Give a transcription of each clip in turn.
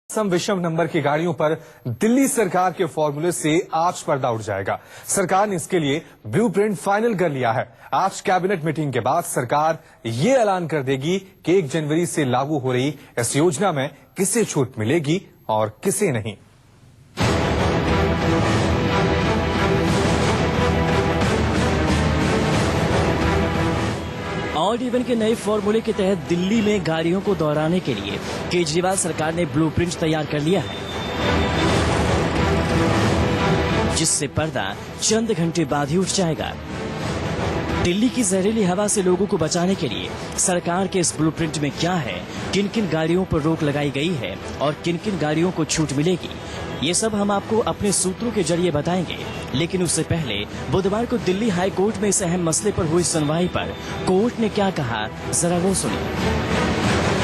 सम विषम नंबर की गाड़ियों पर दिल्ली सरकार के फॉर्मूले से आज पर्दा उठ जाएगा। सरकार ने इसके लिए ब्लूप्रिंट फाइनल कर लिया है। आज कैबिनेट मीटिंग के बाद सरकार ये ऐलान कर देगी कि 1 जनवरी से लागू हो रही इस योजना में किसे छूट मिलेगी और किसे नहीं। ऑड इवन के नए फॉर्मूले के तहत दिल्ली में गाड़ियों को दोहराने के लिए केजरीवाल सरकार ने ब्लूप्रिंट तैयार कर लिया है, जिससे पर्दा चंद घंटे बाद ही उठ जाएगा। दिल्ली की जहरीली हवा से लोगों को बचाने के लिए सरकार के इस ब्लूप्रिंट में क्या है, किन किन गाड़ियों पर रोक लगाई गई है और किन किन गाड़ियों को छूट मिलेगी, ये सब हम आपको अपने सूत्रों के जरिए बताएंगे। लेकिन उससे पहले बुधवार को दिल्ली हाई कोर्ट में इस अहम मसले पर हुई सुनवाई पर कोर्ट ने क्या कहा, जरा वो सुनिए।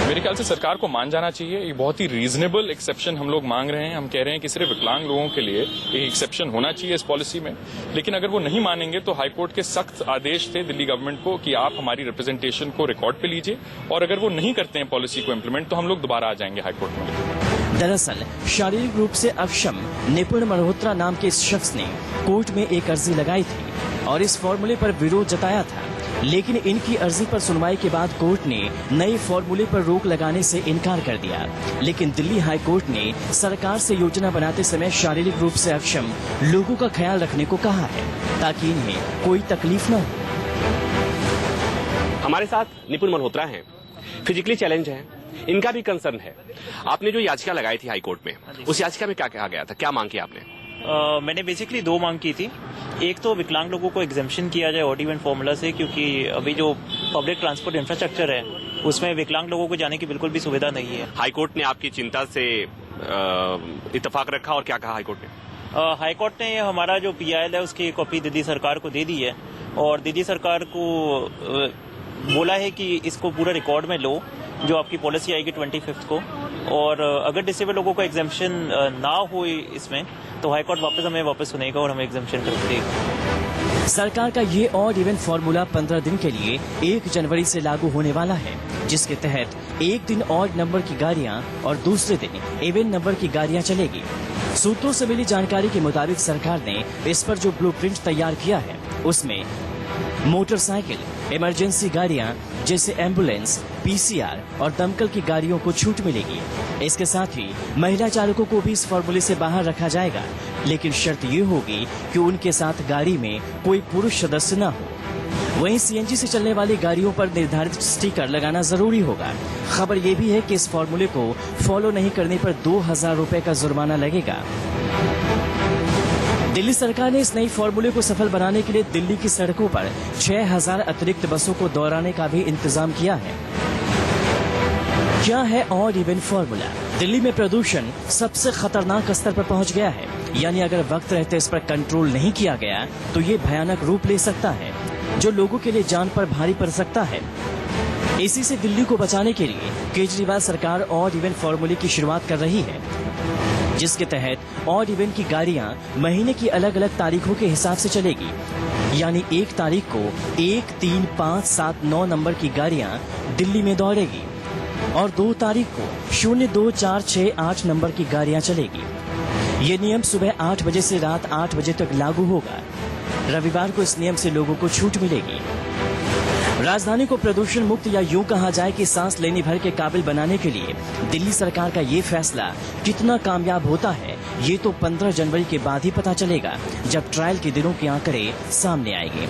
मेरे ख्याल से सरकार को मान जाना चाहिए। ये बहुत ही रीजनेबल एक्सेप्शन हम लोग मांग रहे हैं। हम कह रहे हैं कि सिर्फ विकलांग लोगों के लिए एक एक्सेप्शन होना चाहिए इस पॉलिसी में। लेकिन अगर वो नहीं मानेंगे तो हाईकोर्ट के सख्त आदेश थे दिल्ली गवर्नमेंट को कि आप हमारी रिप्रेजेंटेशन को रिकॉर्ड पे लीजिए, और अगर वो नहीं करते हैं पॉलिसी को इम्प्लीमेंट तो हम लोग दोबारा आ जाएंगे हाईकोर्ट में। दरअसल शारीरिक रूप से अक्षम निपुण मल्होत्रा नाम के इस शख्स ने कोर्ट में एक अर्जी लगाई थी और इस फॉर्मूले पर विरोध जताया था। लेकिन इनकी अर्जी पर सुनवाई के बाद कोर्ट ने नए फॉर्मूले पर रोक लगाने से इनकार कर दिया। लेकिन दिल्ली हाई कोर्ट ने सरकार से योजना बनाते समय शारीरिक रूप से अक्षम लोगों का ख्याल रखने को कहा है, ताकि इन्हें कोई तकलीफ न हो। हमारे साथ निपुण मल्होत्रा हैं, फिजिकली चैलेंज हैं, इनका भी कंसर्न है। आपने जो याचिका लगाई थी हाई कोर्ट में, उस याचिका में क्या कहा गया था, क्या मांग की आपने? मैंने बेसिकली 2 मांग की थी। एक तो विकलांग लोगों को एग्जेम्पशन किया जाए ऑड इवन फॉर्मूला से, क्योंकि अभी जो पब्लिक ट्रांसपोर्ट इंफ्रास्ट्रक्चर है उसमें विकलांग लोगों को जाने की बिल्कुल भी सुविधा नहीं है। हाईकोर्ट ने आपकी चिंता से इत्तेफाक रखा और क्या कहा हाईकोर्ट ने? हाईकोर्ट ने हमारा जो PIL है उसकी कॉपी दिल्ली सरकार को दे दी है और दिल्ली सरकार को बोला है कि इसको पूरा रिकॉर्ड में लो जो आपकी पॉलिसी आएगी 25 को, और अगर डिसेबल लोगों को एग्जेम्पशन ना हो इसमें तो हाईकोर्ट हमें वापस सुनेगा और हमें एग्जेम्पशन कर देगा। सरकार का ये ऑड इवन फॉर्मूला 15 दिन के लिए 1 जनवरी से लागू होने वाला है, जिसके तहत एक दिन ऑड नंबर की गाड़ियां और दूसरे दिन इवन नंबर की गाड़ियां चलेगी। सूत्रों से मिली जानकारी के मुताबिक सरकार ने इस पर जो ब्लूप्रिंट तैयार किया है उसमें मोटरसाइकिल, इमरजेंसी गाड़ियां जैसे एम्बुलेंस, PCR और दमकल की गाड़ियों को छूट मिलेगी। इसके साथ ही महिला चालकों को भी इस फॉर्मूले से बाहर रखा जाएगा, लेकिन शर्त ये होगी कि उनके साथ गाड़ी में कोई पुरुष सदस्य न हो। वहीं CNG से चलने वाली गाड़ियों पर निर्धारित स्टिकर लगाना जरूरी होगा। खबर ये भी है कि इस फॉर्मूले को फॉलो नहीं करने पर 2000 रुपए का जुर्माना लगेगा। दिल्ली सरकार ने इस नई फॉर्मूले को सफल बनाने के लिए दिल्ली की सड़कों पर 6000 अतिरिक्त बसों को दौड़ाने का भी इंतजाम किया है। क्या है ऑड इवन फॉर्मूला? दिल्ली में प्रदूषण सबसे खतरनाक स्तर पर पहुंच गया है, यानी अगर वक्त रहते इस पर कंट्रोल नहीं किया गया तो ये भयानक रूप ले सकता है, जो लोगों के लिए जान पर भारी पड़ सकता है। इसी से दिल्ली को बचाने के लिए केजरीवाल सरकार ऑड इवन फॉर्मूले की शुरुआत कर रही है, जिसके तहत ऑड इवन की गाड़ियां महीने की अलग अलग तारीखों के हिसाब से चलेगी। यानी 1 तारीख को 1, 3, 5, 7, 9 नंबर की गाड़ियां दिल्ली में दौड़ेगी और 2 तारीख को 0, 2, 4, 6, 8 नंबर की गाड़ियां चलेगी। ये नियम सुबह 8 बजे से रात 8 बजे तक लागू होगा। रविवार को इस नियम से लोगों को छूट मिलेगी। राजधानी को प्रदूषण मुक्त या यूं कहा जाए कि सांस लेने भर के काबिल बनाने के लिए दिल्ली सरकार का ये फैसला कितना कामयाब होता है, ये तो 15 जनवरी के बाद ही पता चलेगा, जब ट्रायल के दिनों के आंकड़े सामने आएंगे।